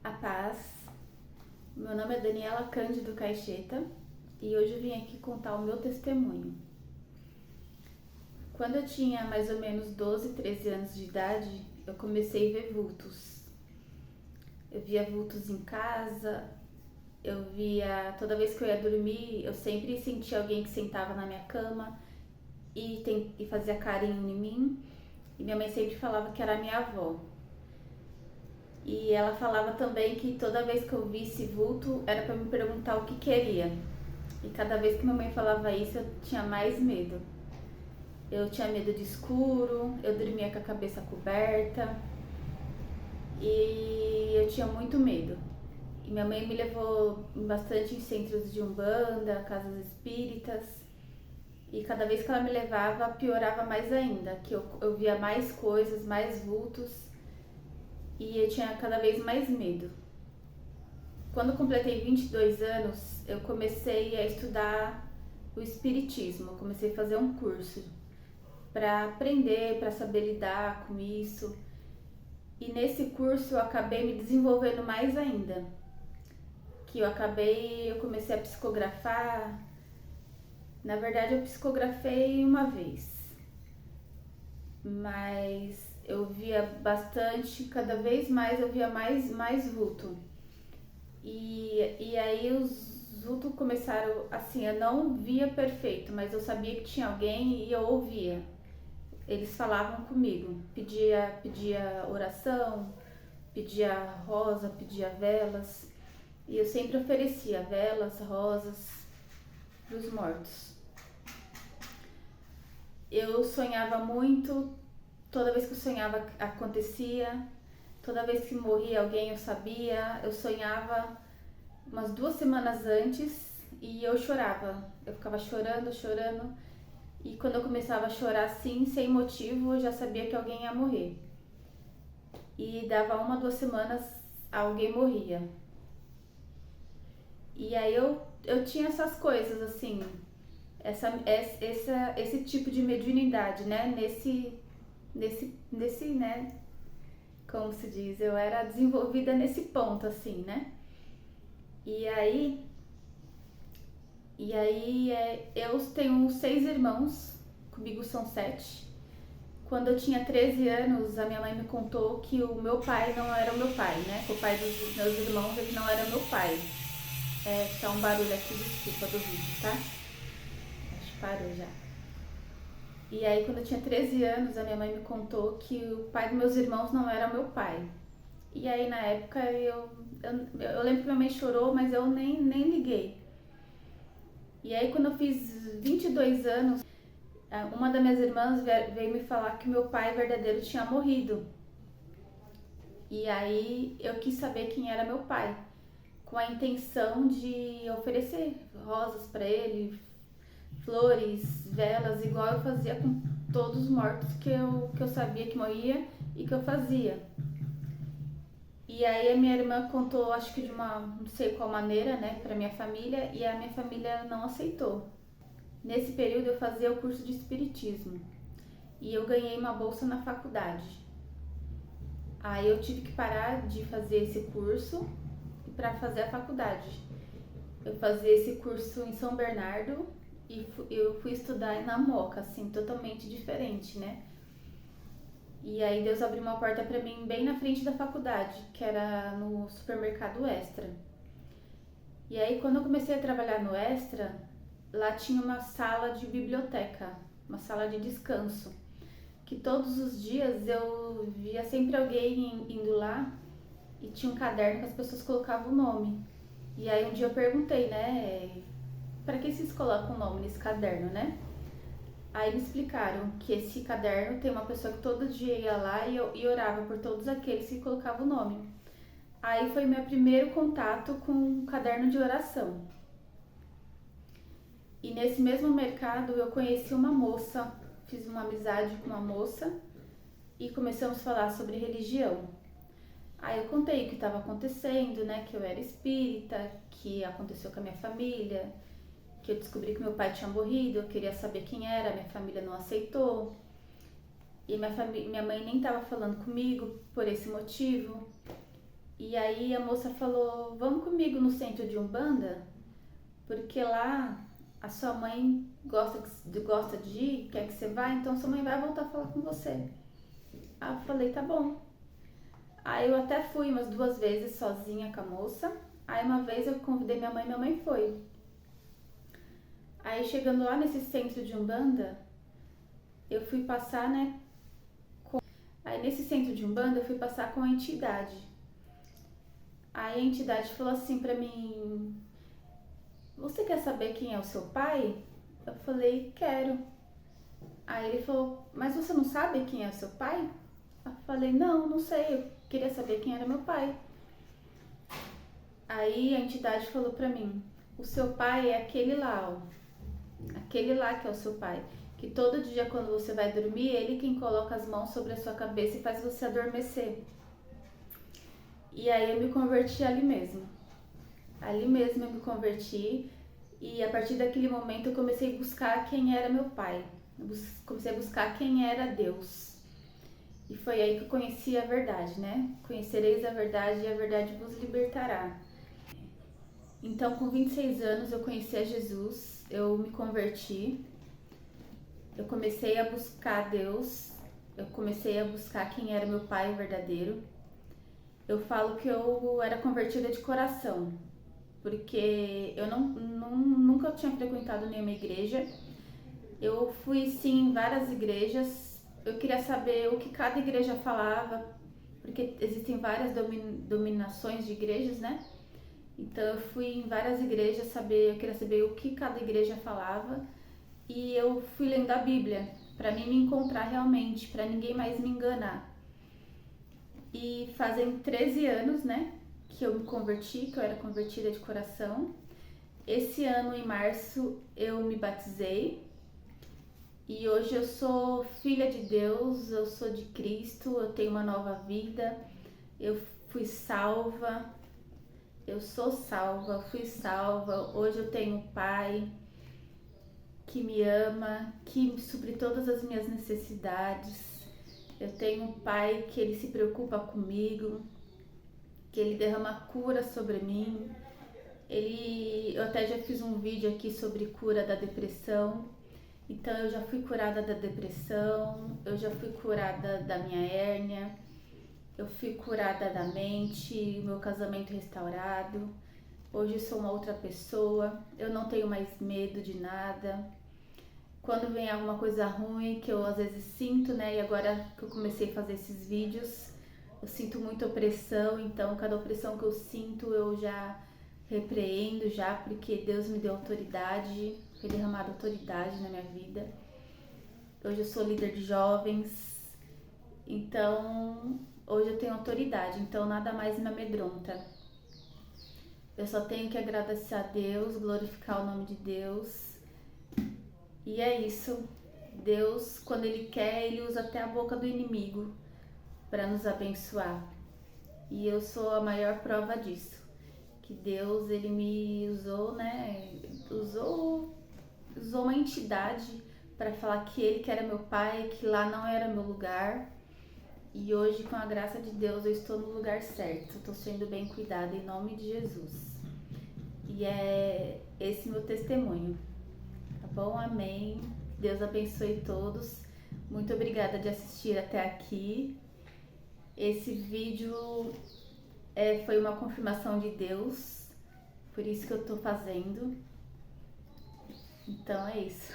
A paz. Meu nome é Daniela Cândido Caixeta e hoje eu vim aqui contar o meu testemunho. Quando eu tinha mais ou menos 12, 13 anos de idade, eu comecei a ver vultos. Eu via vultos em casa, eu via, toda vez que eu ia dormir, eu sempre sentia alguém que sentava na minha cama e fazia carinho em mim. E minha mãe sempre falava que era a minha avó. E ela falava também que toda vez que eu visse vulto era para me perguntar o que queria. E cada vez que minha mãe falava isso, eu tinha mais medo. Eu tinha medo de escuro, eu dormia com a cabeça coberta e eu tinha muito medo. E minha mãe me levou bastante em centros de umbanda, casas espíritas. E cada vez que ela me levava, piorava mais ainda, que eu via mais coisas, mais vultos e eu tinha cada vez mais medo. Quando eu completei 22 anos, eu comecei a estudar o espiritismo, eu comecei a fazer um curso para aprender, para saber lidar com isso. E nesse curso eu acabei me desenvolvendo mais ainda, que eu comecei a psicografar. Na verdade eu psicografei uma vez, mas eu via bastante, cada vez mais eu via mais vulto. E aí os vultos começaram, assim, eu não via perfeito, mas eu sabia que tinha alguém e eu ouvia. Eles falavam comigo, pedia oração, pedia rosa, pedia velas. E eu sempre oferecia velas, rosas para os mortos. Eu sonhava muito, toda vez que eu sonhava acontecia, toda vez que morria alguém eu sabia, eu sonhava umas 2 semanas antes e eu chorava. Eu ficava chorando. E quando eu começava a chorar assim, sem motivo, eu já sabia que alguém ia morrer. E dava 1, 2 semanas, alguém morria. E aí eu tinha essas coisas, assim, esse tipo de mediunidade, né? Nesse, né? Como se diz, eu era desenvolvida nesse ponto, assim, né? E aí eu tenho 6 irmãos, comigo são 7. Quando eu tinha 13 anos, a minha mãe me contou que o meu pai não era o meu pai, né? Que o pai dos meus irmãos, ele não era meu pai. Tá um barulho aqui, desculpa, do vídeo, tá? Acho que parou já. E aí, quando eu tinha 13 anos, a minha mãe me contou que o pai dos meus irmãos não era meu pai. E aí, na época, eu lembro que minha mãe chorou, mas eu nem liguei. E aí, quando eu fiz 22 anos, uma das minhas irmãs veio me falar que meu pai verdadeiro tinha morrido. E aí, eu quis saber quem era meu pai, com a intenção de oferecer rosas para ele, flores, velas, igual eu fazia com todos os mortos que eu sabia que morria e que eu fazia. E aí a minha irmã contou, acho que de uma, não sei qual maneira, né, pra minha família, e a minha família não aceitou. Nesse período eu fazia o curso de espiritismo e eu ganhei uma bolsa na faculdade. Aí eu tive que parar de fazer esse curso para fazer a faculdade. Eu fazia esse curso em São Bernardo e eu fui estudar na Moca, assim, totalmente diferente, né? E aí Deus abriu uma porta pra mim bem na frente da faculdade, que era no supermercado Extra. E aí quando eu comecei a trabalhar no Extra, lá tinha uma sala de biblioteca, uma sala de descanso, que todos os dias eu via sempre alguém indo lá e tinha um caderno que as pessoas colocavam o nome. E aí um dia eu perguntei, né, pra que vocês colocam o nome nesse caderno, né? Aí me explicaram que esse caderno tem uma pessoa que todo dia ia lá e orava por todos aqueles que colocavam o nome. Aí foi meu primeiro contato com um caderno de oração. E nesse mesmo mercado eu conheci uma moça, fiz uma amizade com uma moça e começamos a falar sobre religião. Aí eu contei o que estava acontecendo, né, que eu era espírita, que aconteceu com a minha família, que eu descobri que meu pai tinha morrido, eu queria saber quem era, minha família não aceitou. E minha mãe nem estava falando comigo por esse motivo. E aí a moça falou, vamos comigo no centro de Umbanda, porque lá a sua mãe gosta de ir, quer que você vá, então sua mãe vai voltar a falar com você. Aí eu falei, tá bom. Aí eu até fui umas 2 vezes sozinha com a moça. Aí uma vez eu convidei minha mãe foi. Aí chegando lá nesse centro de Umbanda, eu fui passar, né? Aí nesse centro de Umbanda eu fui passar com a entidade. Aí a entidade falou assim pra mim, você quer saber quem é o seu pai? Eu falei, quero. Aí ele falou, mas você não sabe quem é o seu pai? Eu falei, não, não sei, eu queria saber quem era meu pai. Aí a entidade falou pra mim, o seu pai é aquele lá, ó. Aquele lá que é o seu pai. Que todo dia quando você vai dormir, ele quem coloca as mãos sobre a sua cabeça e faz você adormecer. E aí eu me converti ali mesmo. Ali mesmo eu me converti e a partir daquele momento eu comecei a buscar quem era meu pai. Comecei a buscar quem era Deus. E foi aí que eu conheci a verdade, né? Conhecereis a verdade e a verdade vos libertará. Então, com 26 anos, eu conheci a Jesus, eu me converti, eu comecei a buscar Deus, eu comecei a buscar quem era meu pai verdadeiro. Eu falo que eu era convertida de coração, porque eu nunca tinha frequentado nenhuma igreja. Eu fui sim em várias igrejas, eu queria saber o que cada igreja falava, porque existem várias dominações de igrejas, né? Então eu fui em várias igrejas eu queria saber o que cada igreja falava e eu fui lendo a Bíblia para mim me encontrar realmente, para ninguém mais me enganar. E fazem 13 anos, né, que eu me converti, que eu era convertida de coração. Esse ano, em março, eu me batizei e hoje eu sou filha de Deus, eu sou de Cristo, eu tenho uma nova vida, eu fui salva. Eu sou salva, fui salva, hoje eu tenho um pai que me ama, que supre todas as minhas necessidades. Eu tenho um pai que ele se preocupa comigo, que ele derrama cura sobre mim. Eu até já fiz um vídeo aqui sobre cura da depressão. Então eu já fui curada da depressão, eu já fui curada da minha hérnia, eu fui curada da mente, meu casamento restaurado. Hoje sou uma outra pessoa, eu não tenho mais medo de nada. Quando vem alguma coisa ruim que eu às vezes sinto, né? E agora que eu comecei a fazer esses vídeos, eu sinto muita opressão, então cada opressão que eu sinto eu já repreendo já, porque Deus me deu autoridade, foi derramada autoridade na minha vida. Hoje eu sou líder de jovens, então hoje eu tenho autoridade, então nada mais me amedronta. Eu só tenho que agradecer a Deus, glorificar o nome de Deus. E é isso. Deus, quando Ele quer, Ele usa até a boca do inimigo para nos abençoar. E eu sou a maior prova disso. Que Deus, Ele me usou, né? Usou uma entidade para falar que Ele que era meu pai, que lá não era meu lugar. E hoje, com a graça de Deus, eu estou no lugar certo. Estou sendo bem cuidada em nome de Jesus. E é esse meu testemunho. Tá bom? Amém. Deus abençoe todos. Muito obrigada de assistir até aqui. Esse vídeo foi uma confirmação de Deus. Por isso que eu tô fazendo. Então é isso.